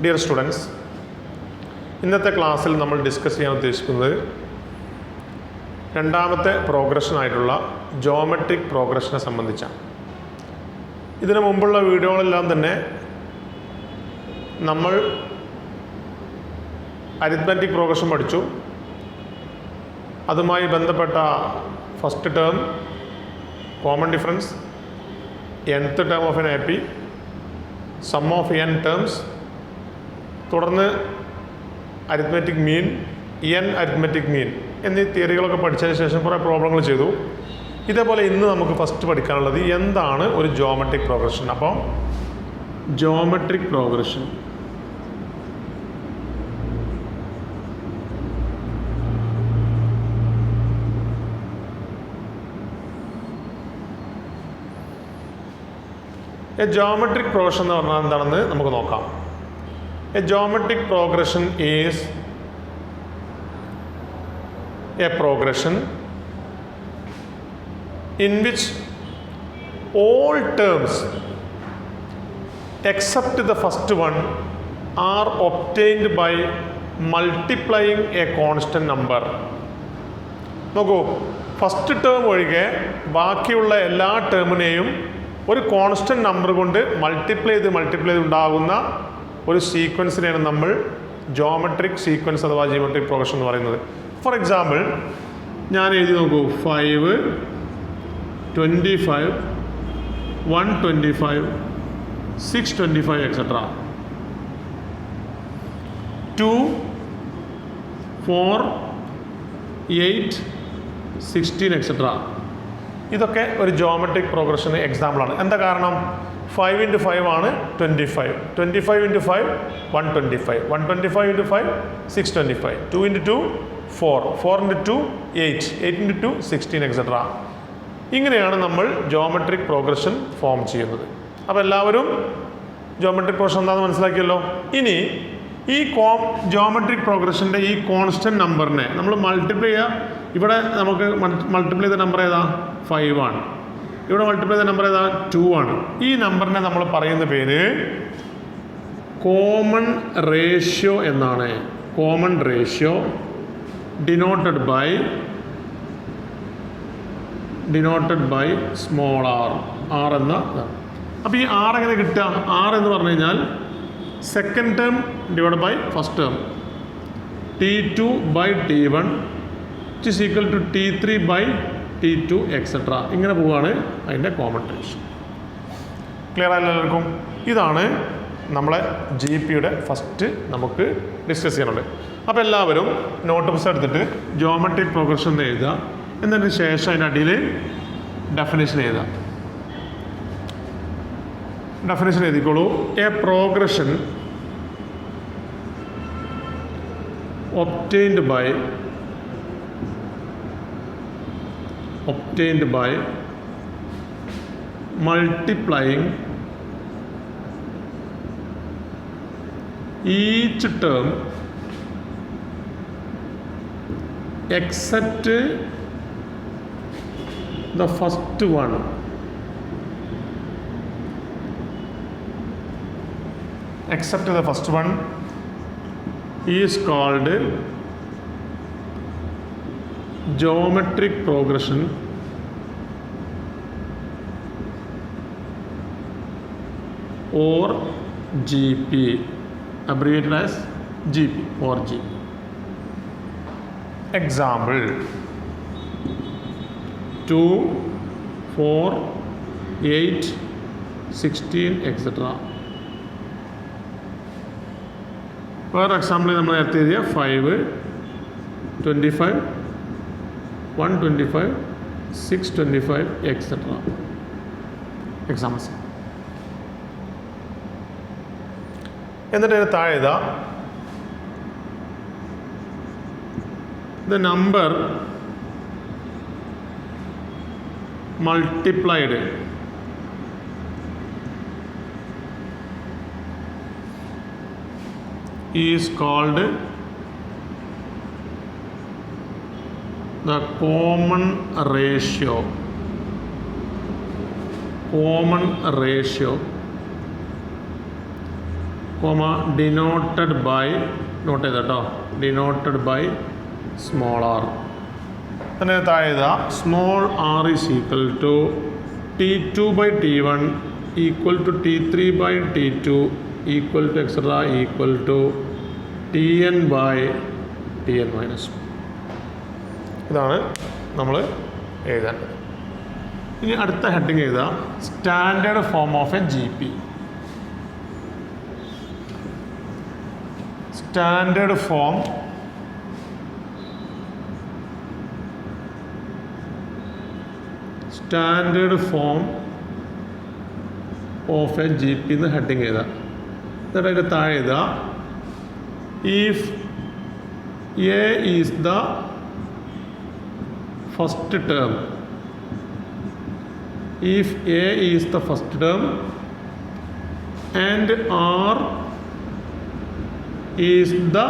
Dear students, ഇന്നത്തെ ക്ലാസ്സിൽ നമ്മൾ ഡിസ്കസ് ചെയ്യാൻ ഉദ്ദേശിക്കുന്നത് രണ്ടാമത്തെ പ്രോഗ്രഷനായിട്ടുള്ള ജോമെട്രിക് പ്രോഗ്രഷനെ സംബന്ധിച്ചാണ്. ഇതിനു മുമ്പുള്ള വീഡിയോകളെല്ലാം തന്നെ നമ്മൾ അരിത്മെറ്റിക് പ്രോഗ്രഷൻ പഠിച്ചു. അതുമായി ബന്ധപ്പെട്ട first term, common difference, nth term of an AP, sum of n terms, തുടർന്ന് അരിത്മെറ്റിക് മീൻ, അരിത്മെറ്റിക് മീൻ എന്നീ തിയറികളൊക്കെ പഠിച്ചതിന് ശേഷം കുറേ പ്രോബ്ലങ്ങൾ ചെയ്തു. ഇതേപോലെ ഇന്ന് നമുക്ക് ഫസ്റ്റ് പഠിക്കാനുള്ളത് എന്താണ് ഒരു ജോമെട്രിക് പ്രോഗ്രഷൻ. അപ്പോൾ ജോമെട്രിക് പ്രോഗ്രഷൻ ജോമെട്രിക് പ്രോഗ്രഷൻ എന്ന് പറഞ്ഞാൽ എന്താണെന്ന് നമുക്ക് നോക്കാം. A geometric progression is a progression in which all terms except the first one are obtained by multiplying a constant number. നോക്കൂ, ഫസ്റ്റ് ടേം ഒഴികെ ബാക്കിയുള്ള എല്ലാ ടേമിനെയും ഒരു കോൺസ്റ്റന്റ് നമ്പർ കൊണ്ട് മൾട്ടിപ്ലൈ ചെയ്ത് ഉണ്ടാകുന്ന ഒരു സീക്വൻസിനെയാണ് നമ്മൾ ജോമെട്രിക് സീക്വൻസ് അഥവാ ജിയോമെട്രിക് പ്രോഗ്രഷൻ എന്ന് പറയുന്നത്. ഫോർ എക്സാമ്പിൾ, ഞാൻ എഴുതി നോക്കൂ, 5, 25, 125, 625 എക്സെട്ര, 2, 4, 8, 16 എക്സെട്ര. ഇതൊക്കെ ഒരു ജോമെട്രിക് പ്രോഗ്രഷന് എക്സാമ്പിളാണ്. എന്താ കാരണം? 5 into 5 ആണ് 25, 25 into 5 125, 125 into 5 625, 2 into 2 4, 4 into 2 8, 8 into 2 16 etcetera. ഇങ്ങനെയാണ് നമ്മൾ ജോമെട്രിക് പ്രോഗ്രഷൻ ഫോം ചെയ്യുന്നത്. അപ്പോൾ എല്ലാവരും ജോമെട്രിക് പ്രോഗ്രഷൻ എന്താണെന്ന് മനസ്സിലാക്കിയല്ലോ. ഇനി ഈ ജോമെട്രിക് പ്രോഗ്രഷൻ്റെ ഈ കോൺസ്റ്റന്റ് നമ്പറിനെ നമ്മൾ മൾട്ടിപ്ലൈ ചെയ്യുക. ഇവിടെ നമുക്ക് മൾട്ടിപ്ലൈ ചെയ്ത നമ്പർ ഏതാ? 5 ആണ്. ഇവിടെ മൾട്ടിപ്ലൈ ചെയ്ത നമ്പർ ഏതാ? 2 ആണ്. ഈ നമ്പറിനെ നമ്മൾ പറയുന്ന പേര് കോമൺ റേഷ്യോ എന്നാണ്. Common ratio denoted by small r എന്ന. അപ്പോൾ ഈ ആർ എങ്ങനെ കിട്ടുക? ആർ എന്ന് പറഞ്ഞു കഴിഞ്ഞാൽ second term divide by first term, T2 by T1 which is equal to T3 by T2 etcetera. ഇങ്ങനെ പോവുകയാണ് അതിൻ്റെ കോമൺ റേഷ്യോ. ക്ലിയർ ആയല്ലോ എല്ലാവർക്കും? ഇതാണ് നമ്മളെ GPയുടെ ഫസ്റ്റ് നമുക്ക് ഡിസ്കസ് ചെയ്യാനുള്ളത്. അപ്പോൾ എല്ലാവരും നോട്ട് പുസ്തകം എടുത്തിട്ട് ജോമെട്രിക് പ്രോഗ്രഷൻ എഴുതുക. എന്നതിന് ശേഷം അതിൻ്റെ അടിയിൽ ഡെഫിനേഷൻ എഴുതുക. ഡെഫിനേഷൻ എഴുതിക്കോളൂ. A progression obtained by multiplying each term except the first one is called geometric progression or GP, abbreviated as GP or G. Example: 2, 4, 8, 16 etc. വേറെ എക്സാമ്പിൾ നമ്മൾ നേരത്തെ എഴുതിയ 5, 25, 125, 625 എക്സെട്ര എക്സാമ്പിൾസ്. എന്നിട്ട് താഴെ എഴുതാം, the number multiplied is called the common ratio കോമ denoted by note ചെയ്ത കേട്ടോ ഡിനോട്ടഡ് ബൈ സ്മോൾ ആർ. തന്നെ താഴെ small r is equal to T2 by T1 equal to T3 by T2 equal to etcetera equal to Tn by Tn minus. ഇതാണ് നമ്മൾ എഴുതേണ്ടത്. ഇനി അടുത്ത ഹെഡിങ് എഴുതുക standard form of a GP. Standard form of a GP എന്ന് heading എഴുതുക. എന്നിട്ട് അതിൻ്റെ താഴെ എഴുതുക if a is the first term, if A is the first term and R is the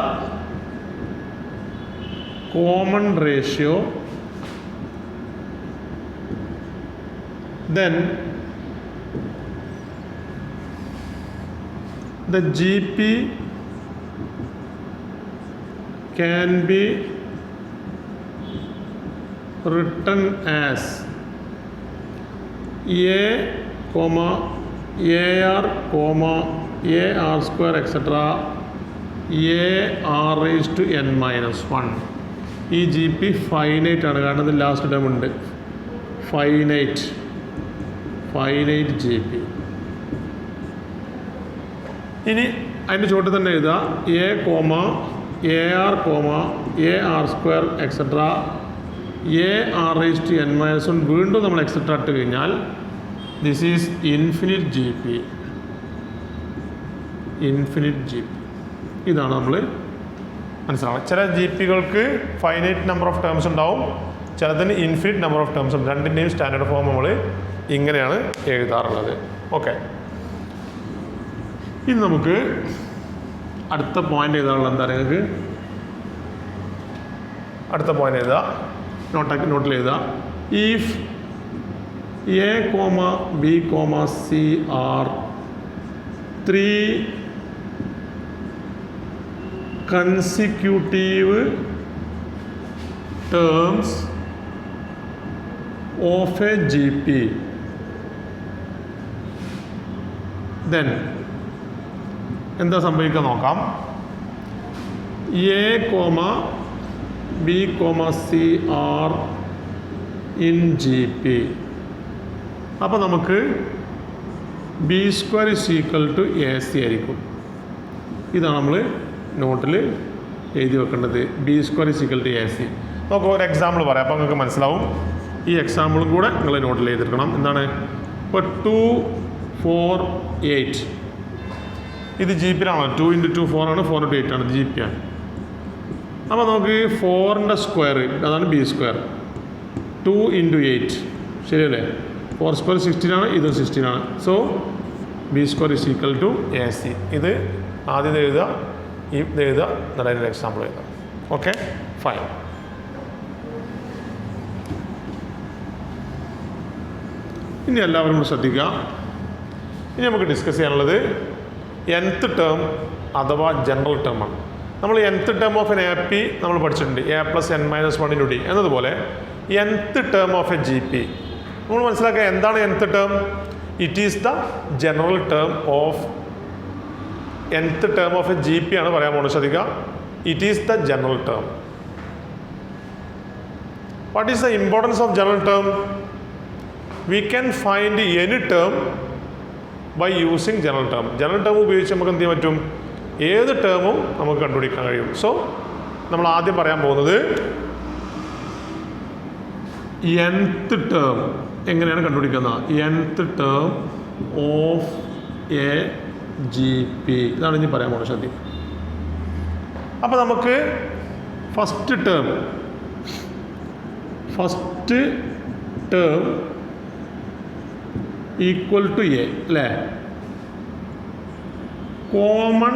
common ratio, then the GP can be written as A, AR, AR square etc. AR raised to n minus 1. ഈ GP finite ആണ്, കാരണം ഇത് last term ഉണ്ട്. Finite GP. ഇനി അതിൻ്റെ ചുവട്ടിൽ തന്നെ എഴുതുക A, AR, AR square etc. AR raised to n minus 1. വീണ്ടും നമ്മൾ എക്സെട്ര ഇട്ട് കഴിഞ്ഞാൽ ദിസ് ഈസ് ഇൻഫിനിറ്റ് GP. ഇതാണ് നമ്മൾ മനസ്സിലാവുക. ചില GPകൾക്ക് ഫൈനൈറ്റ് നമ്പർ ഓഫ് ടേംസ് ഉണ്ടാവും, ചിലതിന് ഇൻഫിനിറ്റ് നമ്പർ ഓഫ് ടേംസ് ഉണ്ട്. രണ്ടിൻ്റെയും സ്റ്റാൻഡേർഡ് ഫോം നമ്മൾ ഇങ്ങനെയാണ് എഴുതാറുള്ളത്. ഓക്കെ, ഇനി നമുക്ക് അടുത്ത പോയിന്റ് എഴുതാറുള്ളത് എന്താ നിങ്ങൾക്ക്? അടുത്ത പോയിന്റ് എഴുതുക, നോട്ടിൽ എഴുതുക if A, B, C are 3 consecutive terms of a GP, then എന്താ സംഭവിക്കുക നോക്കാം. A, B, C are in GP. അപ്പോൾ നമുക്ക് B square is equal to AC ആയിരിക്കും. ഇതാണ് നമ്മൾ നോട്ടിൽ എഴുതി വെക്കേണ്ടത്. B square is equal to AC. നമുക്ക് ഒരു എക്സാമ്പിൾ പറയാം, അപ്പോൾ നിങ്ങൾക്ക് മനസ്സിലാവും. ഈ എക്സാമ്പിളും കൂടെ നിങ്ങൾ നോട്ടിൽ എഴുതിയെടുക്കണം. എന്താണ്? ഇപ്പോൾ 2, 4, 8 ഇത് GPയിലാണോ? 2 × 2 4 ആണ്, 4 × 8 ആണ്, GP ആണ്. അപ്പോൾ നമുക്ക് 4ൻ്റെ സ്ക്വയർ അതാണ് B square, 2 × 8 ശരിയല്ലേ? 4 square 16 ആണ്, ഇതും 16 ആണ്. So B square is equal to AC. ഇത് ആദ്യം എഴുതുക, ഇത് എഴുതുക, എന്നിട്ട് എക്സാമ്പിൾ എഴുതുക. Okay, fine. ഇനി എല്ലാവരും കൂടി ശ്രദ്ധിക്കുക. ഇനി നമുക്ക് ഡിസ്കസ് ചെയ്യാനുള്ളത് nth ടേം അഥവാ ജനറൽ ടേമാണ്. നമ്മൾ nth term of an AP നമ്മൾ പഠിച്ചിട്ടുണ്ട്, A + n - 1 × D എന്നതുപോലെ nth term of a GP നമ്മൾ മനസ്സിലാക്കുക. എന്താണ് nth term? It is the general term of nth term of a GP ആണ് പറയാൻ പോകുന്നത്. ശ്രദ്ധിക്കുക, it is the general term. What is the importance of general term? We can find any term by using general term. General term ഉപയോഗിച്ച് നമുക്ക് എന്ത് ചെയ്യാൻ പറ്റും? ഏത് ടേമും നമുക്ക് കണ്ടുപിടിക്കാൻ കഴിയും. സോ നമ്മൾ ആദ്യം പറയാൻ പോകുന്നത് nth ടേം എങ്ങനെയാണ് കണ്ടുപിടിക്കുന്നത്? nth term of a GP ഇതാണ് ഇനി പറയാൻ പോകുന്നത്. ശ്രദ്ധിക്കുക. അപ്പോൾ നമുക്ക് first term equal to a അല്ലേ? Common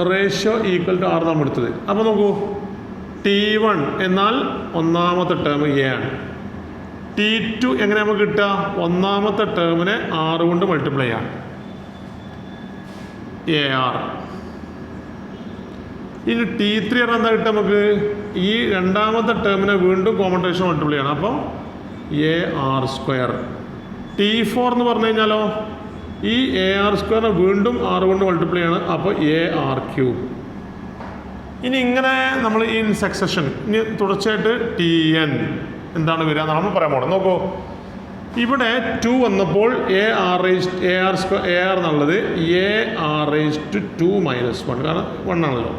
ratio equal to r നമ്മൾ എടുത്തത്. അപ്പോൾ നോക്കൂ, T1 എന്നാൽ ഒന്നാമത്തെ ടേം എ ആണ്. T2 എങ്ങനെ നമുക്ക് കിട്ടുക? ഒന്നാമത്തെ ടേമിനെ 6 കൊണ്ട് മൾട്ടിപ്ലൈ ആണ്. AR. ഇനി T3 പറഞ്ഞാൽ എന്താ കിട്ടുക നമുക്ക്? ഈ രണ്ടാമത്തെ ടേമിനെ വീണ്ടും കോമൺ റേഷ്യോ മൾട്ടിപ്ലൈ ചെയ്യണം. അപ്പോൾ AR². T4 എന്ന് പറഞ്ഞു കഴിഞ്ഞാലോ ഈ AR² വീണ്ടും 6 കൊണ്ട് മൾട്ടിപ്ലൈ ചെയ്യണം. അപ്പോൾ AR3. ഇനി ഇങ്ങനെ നമ്മൾ ഇൻ സക്സഷൻ ഇനി തുടർച്ചയായിട്ട് TN എന്താണ് വരിക എന്നാണ് നമ്മൾ പറയാൻ പോകുന്നത്. നോക്കൂ, ഇവിടെ 2 വന്നപ്പോൾ AR എന്നുള്ളത് AR⁻2 - 1 കാരണം 1 ആണല്ലോ.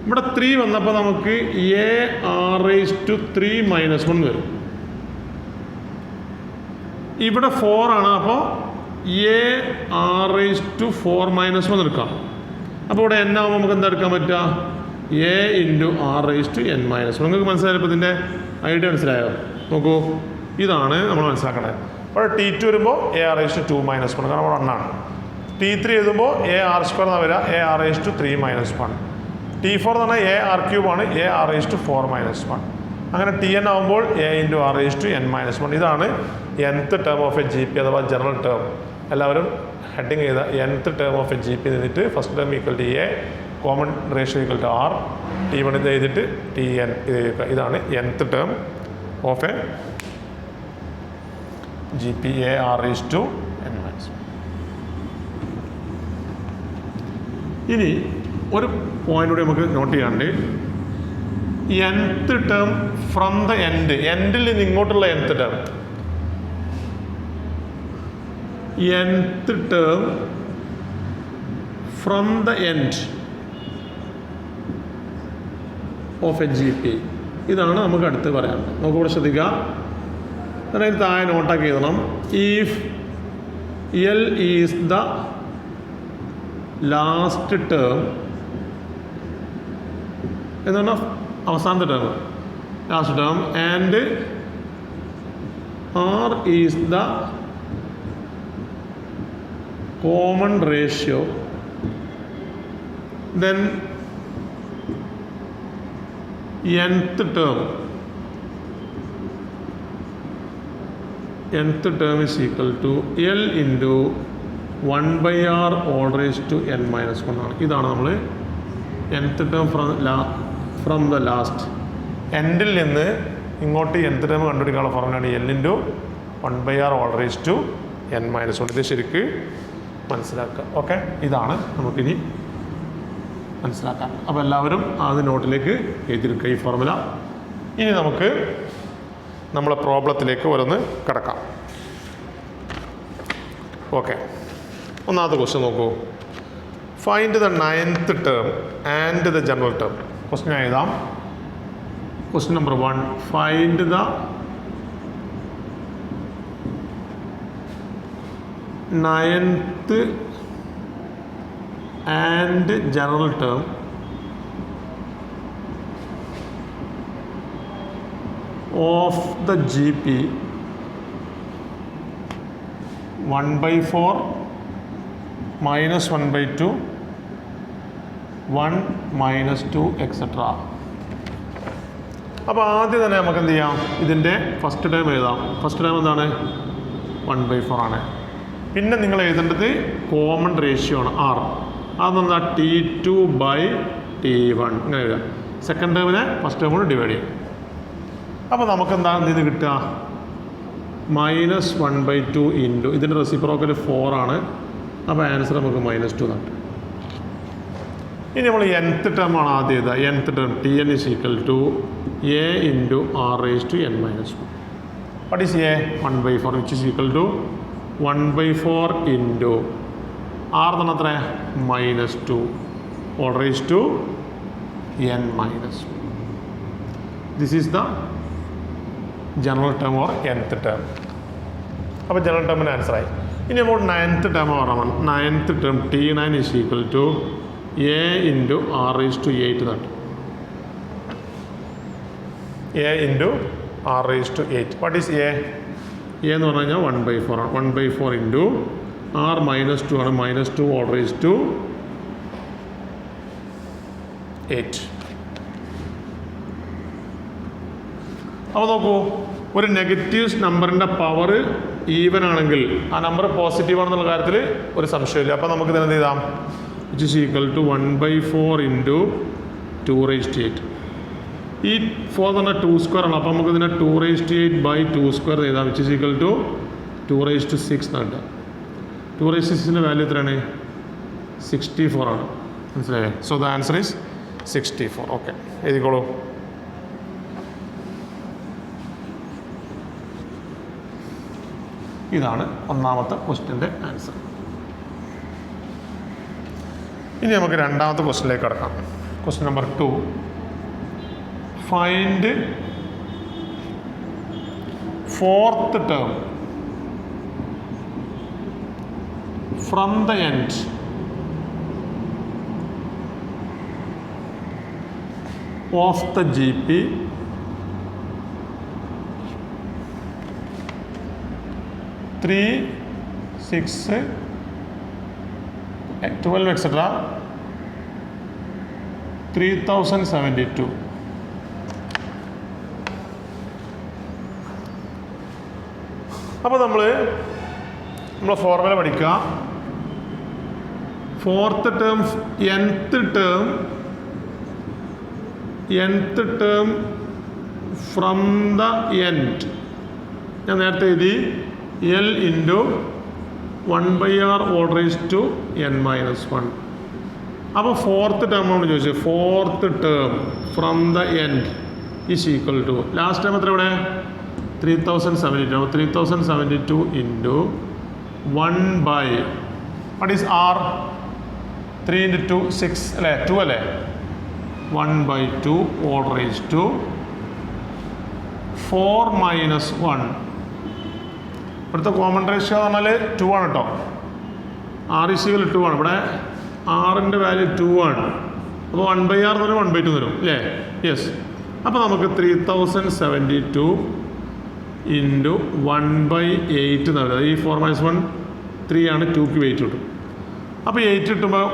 ഇവിടെ 3 വന്നപ്പോൾ നമുക്ക് AR⁻3 - 1 വരും. ഇവിടെ 4 ആണ്, അപ്പോൾ AR⁻4 - 1 എടുക്കാം. അപ്പോൾ ഇവിടെ n ആകുമ്പോൾ നമുക്ക് എന്താ എടുക്കാൻ പറ്റുക? AR⁻n - 1. നിങ്ങൾക്ക് മനസ്സിലായപ്പോൾ ഇതിൻ്റെ ഐഡിയ മനസ്സിലായോ? നോക്കൂ, ഇതാണ് നമ്മൾ മനസ്സിലാക്കേണ്ടത്. അപ്പോൾ T2 വരുമ്പോൾ AR⁻2 - 1 കാരണം 1 ആണ്. T3 എഴുതുമ്പോൾ AR² എന്നാണ് വരിക, AR⁻3 - 1. T4 എന്ന് പറഞ്ഞാൽ AR³ ആണ്, AR⁻4 - 1. അങ്ങനെ TN ആകുമ്പോൾ AR⁻n - 1. ഇതാണ് nth term of a GP അഥവാ ജനറൽ ടേം. എല്ലാവരും ഹെഡിങ് ചെയ്ത nth term of a GP എന്നിട്ട് first term equal to A, common ratio equal to R, T1 ഇത് എഴുതിയിട്ട് TN ഇത് എഴുതുക. ഇതാണ് nth term of a GP AR⁻n - 1. ഇനി ഒരു പോയിന്റ് കൂടി നമുക്ക് നോട്ട് ചെയ്യാണ്ട്, nth ടേം ഫ്രം ദ എൻഡിൽ നിന്ന് ഇങ്ങോട്ടുള്ള nth term, nth term from the end of a GP. ഇതാണ് നമുക്ക് അടുത്ത് പറയാനുള്ളത്. നമുക്ക് ഇവിടെ ശ്രദ്ധിക്കുക, അതിന് താഴെ നോട്ടാക്കി എഴുതണം. If L is the last term എന്താണ് അവസാനത്തെ term, last term, and R is the common ratio, then nth term is equal to L into 1/R all raised to n minus 1 ആണ്. ഇതാണ് നമ്മൾ nth term from the last എൻഡിൽ നിന്ന് ഇങ്ങോട്ട് nth term കണ്ടുപിടിക്കാനുള്ള ഫോർമുലയാണ് L into 1/R all raised to n minus 1. ഇത് ശരിക്ക് മനസ്സിലാക്കുക. ഓക്കെ, ഇതാണ് നമുക്കിനി മനസ്സിലാക്കാൻ. അപ്പോൾ എല്ലാവരും അത് നോട്ടിലേക്ക് എഴുതിയെടുക്കുക ഈ ഫോർമുല. ഇനി നമുക്ക് നമ്മളെ പ്രോബ്ലത്തിലേക്ക് ഓരോന്ന് കിടക്കാം. ഓക്കെ, ഒന്നാമത്തെ ക്വസ്റ്റ്യൻ നോക്കൂ. Find the 9th term and the general term. Question എഴുതാം. Question number 1, find the 9th and general term of the GP 1/4 minus 1/2 1 minus 2 etc. അപ്പോൾ ആദ്യം തന്നെ നമുക്ക് എന്ത് ചെയ്യാം, ഇതിൻ്റെ ഫസ്റ്റ് ടേം എഴുതാം. ഫസ്റ്റ് ടേം എന്താണ്? 1/4 ആണ്. പിന്നെ നിങ്ങൾ എഴുതേണ്ടത് കോമൺ റേഷ്യോ ആണ് R. അതെന്താ? T2/T1 ഇങ്ങനെ എഴുതാം. സെക്കൻഡ് ടേമിനെ ഫസ്റ്റ് ടേം കൊണ്ട് ഡിവൈഡ് ചെയ്യും. അപ്പോൾ നമുക്കെന്താ ഇത് കിട്ടുക? -1/2 ഇൻറ്റു ഇതിൻ്റെ റെസിപ്രോക്കൽ 4 ആണ്. അപ്പോൾ ആൻസർ നമുക്ക് -2 തട്ടും. ഇനി നമ്മൾ nth ടേം ആണ് ആദ്യം എഴുതുക. nth term Tn is equal to A into R raised to n minus 1. What is A? 1/4 which is equal to 1/4 into R എന്ന് പറഞ്ഞാൽ -2 all raised to n minus 1. This is the general term or nth term. അപ്പോൾ general ടേമിന് ആൻസറായി. ഇനി നമ്മൾ 9th term പറയണം. 9th term T9 is equal to A into R raised to 8 തട്ടും. A into R raised to 8. What is A? A എന്ന് പറഞ്ഞു കഴിഞ്ഞാൽ 1/4 ആണ്. 1/4 into R -2 ആണ്. -2 all raised to 8. അപ്പോൾ നോക്കൂ, ഒരു നെഗറ്റീവ് നമ്പറിൻ്റെ പവർ ഈവൻ ആണെങ്കിൽ ആ നമ്പർ പോസിറ്റീവ് ആണെന്നുള്ള കാര്യത്തിൽ ഒരു സംശയമില്ല. അപ്പോൾ നമുക്ക് ഇതിനെന്ത് ചെയ്താം? which is equal to 1/4 into 2 raised to 8. ഈ 4 തന്നെ 2 സ്ക്വയർ ആണ്. അപ്പോൾ നമുക്ക് ഇതിനെ 2 raised to 8 by 2 സ്ക്വയർ എഴുതാം, which is equal to 2 raised to 6 എന്നാണ്. 2 raised to 6ൻ്റെ വാല്യൂ എത്രയാണ്? 64 ആണ്. മനസ്സിലായേ? So the answer is 64. Okay, എഴുതിക്കോളൂ. ഇതാണ് ഒന്നാമത്തെ ക്വസ്റ്റ്യൻ്റെ ആൻസർ. ഇനി നമുക്ക് രണ്ടാമത്തെ ക്വസ്റ്റ്യനിലേക്ക് കടക്കാം. Question number 2. Find fourth term from the end of the GP three, 6, 12 etc. 3072. അപ്പോൾ നമ്മളെ ഫോർമുല പഠിക്കുക. Fourth term nth term from the end ഞാൻ നേരത്തെ എഴുതി L into 1/r all raised to n-1. അപ്പോൾ ഫോർത്ത് ടേം ആണ് ചോദിച്ചത്. Fourth term from the end is equal to last time എത്ര ഇവിടെ 3072. 3072 into 1/, what is r? 3 into 2 6 അല്ലേ, 2 അല്ലേ, 1/2 all raised to 4 minus 1. ഇവിടുത്തെ കോമൺ റേഷ്യോ എന്ന് പറഞ്ഞാൽ 2 ആണ് കേട്ടോ. r is equal to 2 ആണ്. ഇവിടെ ആറിൻ്റെ വാല്യൂ 2 ആണ്. അപ്പോൾ 1/r എന്ന് പറഞ്ഞാൽ 1/2 വരും അല്ലേ? യെസ്. അപ്പോൾ നമുക്ക് 3072 ഇൻറ്റു 1/8 എന്ന് പറയുന്നത് ഈ 4 - 1 3 ആണ്. 2ക്ക് വെയിറ്റ് കിട്ടും. അപ്പോൾ 8 കിട്ടുമ്പോൾ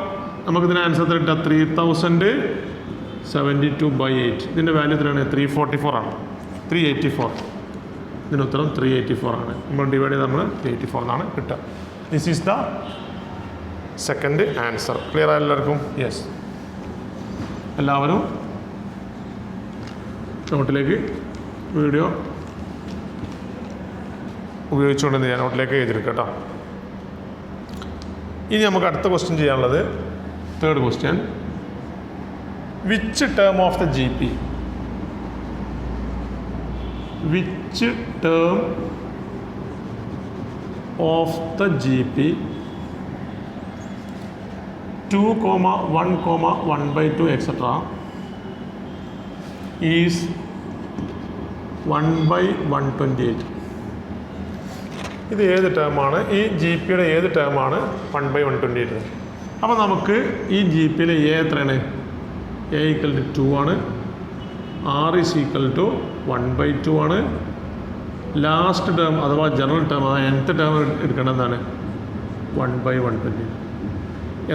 നമുക്കിതിന് ആൻസർ കിട്ടുക 3072/8. ഇതിൻ്റെ വാല്യൂ എത്രയാണ്? 344 ആണ്. 384. ഇതിന് ഉത്തരം 384 ആണ്. നമ്മൾ ഡിവൈഡ് ചെയ്ത് നമ്മൾ 384 എന്നാണ് കിട്ടുക. This is the second answer. Clear ആയ എല്ലാവർക്കും? യെസ്. എല്ലാവരും നോട്ടിലേക്ക് വീഡിയോ ഉപയോഗിച്ചുകൊണ്ട് ഞാൻ നോട്ടിലേക്ക് എഴുതിയെടുക്കാം കേട്ടോ. ഇനി നമുക്ക് അടുത്ത ക്വസ്റ്റ്യൻ ചെയ്യാനുള്ളത് third question. Which term of the GP, which term of the GP 2, 1, 1/2 etc. Is 1/128. ഇത് ഏത് ടേമാണ്? ഈ GPയുടെ ഏത് ടേമാണ് 1/128? അപ്പോൾ നമുക്ക് ഈ GPയിലെ A എത്രയാണ്? A = 2 ആണ്. R is equal to 1/2 ആണ്. ലാസ്റ്റ് ടേം അഥവാ ജനറൽ ടേം nth ടേം എടുക്കേണ്ടതാണ് 1/128.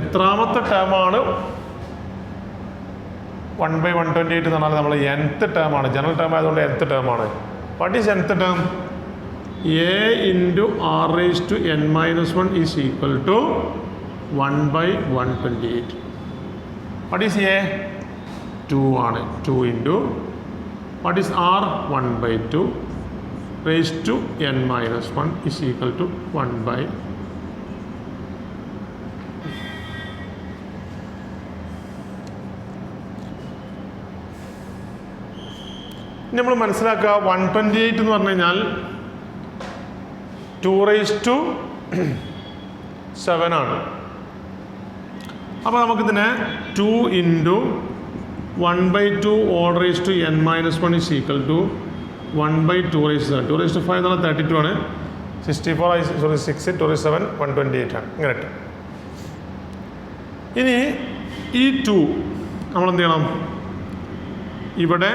എത്രാമത്തെ ടേമാണ് 1/128 എന്ന് പറഞ്ഞാൽ നമ്മൾ nth ടേമാണ്. ജനറൽ ടേം ആയതുകൊണ്ട് nth ടേമാണ്. What is nth term? A into r raised to n-1 is equal to 1/128. What is A? 2 ആണ്. 2 into what is r? 1/2 raised to n-1 is equal to 1/. നമ്മൾ മനസ്സിലാക്കുക 128 എന്ന് പറഞ്ഞു കഴിഞ്ഞാൽ 2 raised to 7 ആണ്. അപ്പോൾ നമുക്കിതിനെ 2 into 1/2 all raised to n-1 is equal to 1/2 raised to 7. 2 raised to 5 എന്ന് പറഞ്ഞാൽ 32 ആണ്. 64 6 2 raised to 7 128 ആണ്. ഇങ്ങനെ. ഇനി ഈ 2 നമ്മൾ എന്ത് ചെയ്യണം? ഇവിടെ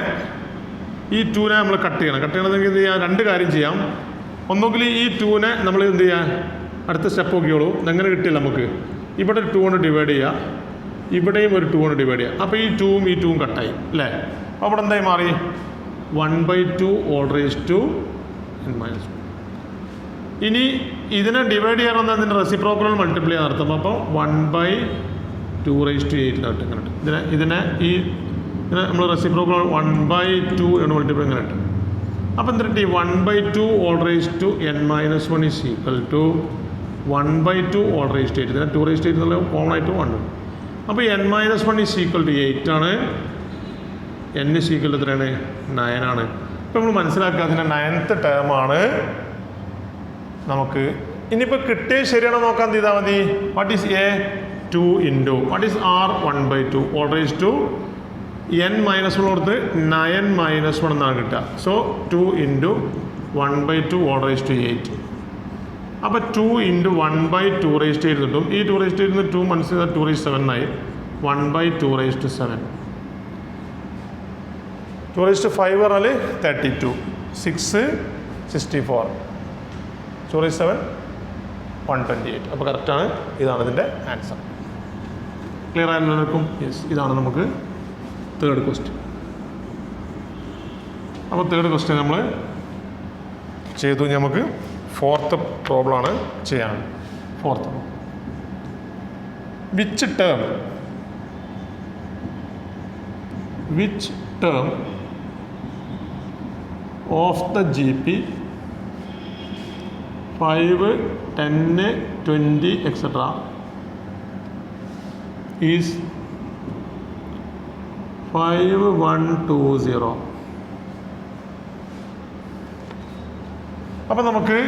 ഈ 2നെ നമ്മൾ കട്ട് ചെയ്യണം. കട്ട് ചെയ്യണമെങ്കിൽ എന്ത് ചെയ്യാം? രണ്ട് കാര്യം ചെയ്യാം. ഒന്നുകിൽ ഈ 2നെ നമ്മൾ എന്ത് ചെയ്യുക? അടുത്ത സ്റ്റെപ്പ് നോക്കിയോളൂ. എങ്ങനെ കിട്ടില്ല നമുക്ക്? ഇവിടെ 2 കൊണ്ട് ഡിവൈഡ് ചെയ്യുക, ഇവിടെയും ഒരു 2 കൊണ്ട് ഡിവൈഡ് ചെയ്യുക. അപ്പോൾ ഈ 2ഉം ഈ 2ഉം കട്ടായി അല്ലേ? അപ്പോൾ അവിടെ എന്തായി മാറി? 1/2 all raised to n-1. ഇനി ഇതിനെ ഡിവൈഡ് ചെയ്യണമെന്ന് അതിൻ്റെ റെസിപ്രോക്കൽ മൾട്ടിപ്ലൈ നടത്തും. അപ്പോൾ 1/2 2⁸ ഇങ്ങനെ ഇട്ട് ഇതിനെ നമ്മൾ റെസിപ്രോക്കൽ 1/2 എന്ന് മൾട്ടിപ്ലൈ ഇങ്ങനെ ഇട്ട്. അപ്പോൾ എന്ത് കിട്ടി? 1/2 n-1 ഈസ് ഈക്വൽ ടു 1/2 8. ഇതിനെ 2⁸ എന്നുള്ള കോമൺ ആയിട്ട് 1. അപ്പോൾ n-1 ഈസ് ഈക്വൽ ടു 8 ആണ്. n ഈസ് ഈക്വൽ ടു എത്രയാണ്? 9 ആണ്. ഇപ്പോൾ നമ്മൾ മനസ്സിലാക്കുക അതിൻ്റെ 9th ടേമാണ് നമുക്ക്. ഇനിയിപ്പോൾ കിട്ടിയത് ശരിയാണോ നോക്കാൻ ചെയ്താൽ മതി. What is a? 2 into what is r? 1/2 n-1 കൊടുത്ത് 9-1 എന്നാണ് കിട്ടുക. So 2 into 1/2 8. അപ്പോൾ 2 ഇൻറ്റു 1/2 കിട്ടും. ഈ 2 2 മനസ്സിലാക്കി 2⁸ ആയി. 1/2 2⁵ പറഞ്ഞാൽ 32. 6 64. 2⁸ 128. അപ്പോൾ കറക്റ്റാണ്. ഇതാണ് ഇതിൻ്റെ ആൻസർ. ക്ലിയർ ആയെല്ലാവർക്കും? യെസ്. ഇതാണ് നമുക്ക് തേർഡ് ക്വസ്റ്റ്യൻ. അപ്പോൾ തേർഡ് ക്വസ്റ്റ്യൻ നമ്മൾ ചെയ്തു. നമുക്ക് ഫോർത്ത് പ്രോബ്ലമാണ് ചെയ്യാൻ. Fourth which term of the GP 5, 10, 20 etc. is 5120. അപ്പോൾ നമുക്ക്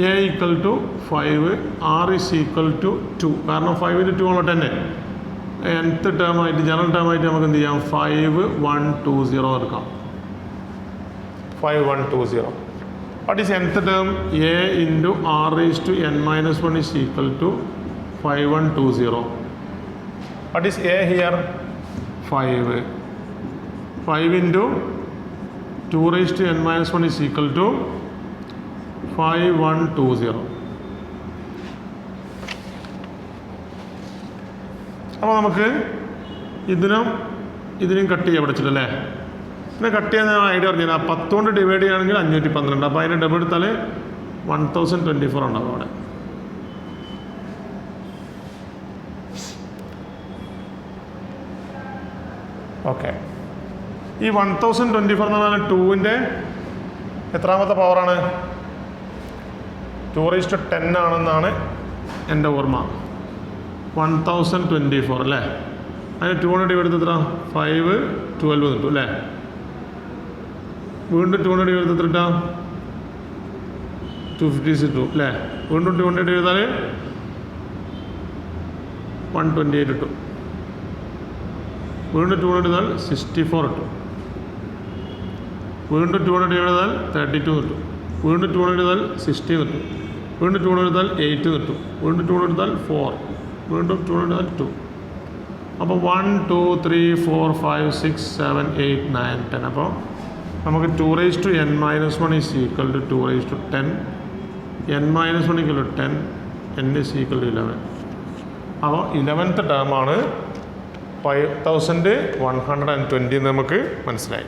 a equal to 5, r is equal to 2. കാരണം 5 × 2 ഉള്ള 10. nth ടേമായിട്ട് ജനറൽ ടേമായിട്ട് നമുക്ക് എന്ത് ചെയ്യാം? 5120 എടുക്കാം. 5120. What is nth term? a into r raised to n-1 is equal to 5120. What is a here? 5. 5 into 2 raised to n-1 is equal to 5120. അപ്പോൾ നമുക്ക് ഇതിനും cut ചെയ്യാൻ പഠിച്ചിട്ടല്ലേ? പിന്നെ കട്ട് ചെയ്യാൻ ഐഡിയ പറഞ്ഞാൽ 10 കൊണ്ട് ഡിവൈഡ് ചെയ്യുകയാണെങ്കിൽ 512. അപ്പോൾ അതിന് ഡബിൾ എടുത്താൽ 1024 ഉണ്ടാവും അവിടെ. ഓക്കെ. ഈ 1024 എന്ന് പറഞ്ഞാൽ 2ൻ്റെ എത്രാമത്തെ പവറാണ്? 2⁸10 ആണെന്നാണ് എൻ്റെ ഓർമ്മ. 1024 അല്ലേ? അതിന് 2 കൊണ്ട് ഡിവൈഡ് ചെയ്ത് എത്ര? 5 12 കിട്ടും അല്ലേ? വീണ്ടും 2 കൊണ്ട് ഡിവൈഡ് ചെയ്ത് എത്ര കിട്ടാം? 256 അല്ലേ? വീണ്ടും 2 കൊണ്ട് ഡിവൈഡ് ചെയ്താൽ 128 കിട്ടും. വീണ്ടും 2 കൊണ്ട് ചെയ്താൽ 64 കിട്ടും. വീണ്ടും 2 കൊണ്ട് ഡിവൈഡ് ചെയ്താൽ 32 കിട്ടും. വീണ്ടും 2 കൊണ്ട് ചെയ്താൽ 16 കിട്ടും. വീണ്ടും 2 കൊണ്ട് ചെയ്താൽ 8 കിട്ടും. വീണ്ടും 2 കൊണ്ട് ചെയ്താൽ 4. വീണ്ടും 2 കൊണ്ട് ചെയ്താൽ 2. അപ്പോൾ 1 2 3 4 5 6 7 8 9 10. അപ്പോൾ നമുക്ക് 2⁻n-1 is equal to 2⁻10. n-1 equal to 10. n is equal to 11. അപ്പോൾ 11th ടേമാണ് 5120 നമുക്ക് മനസ്സിലായി.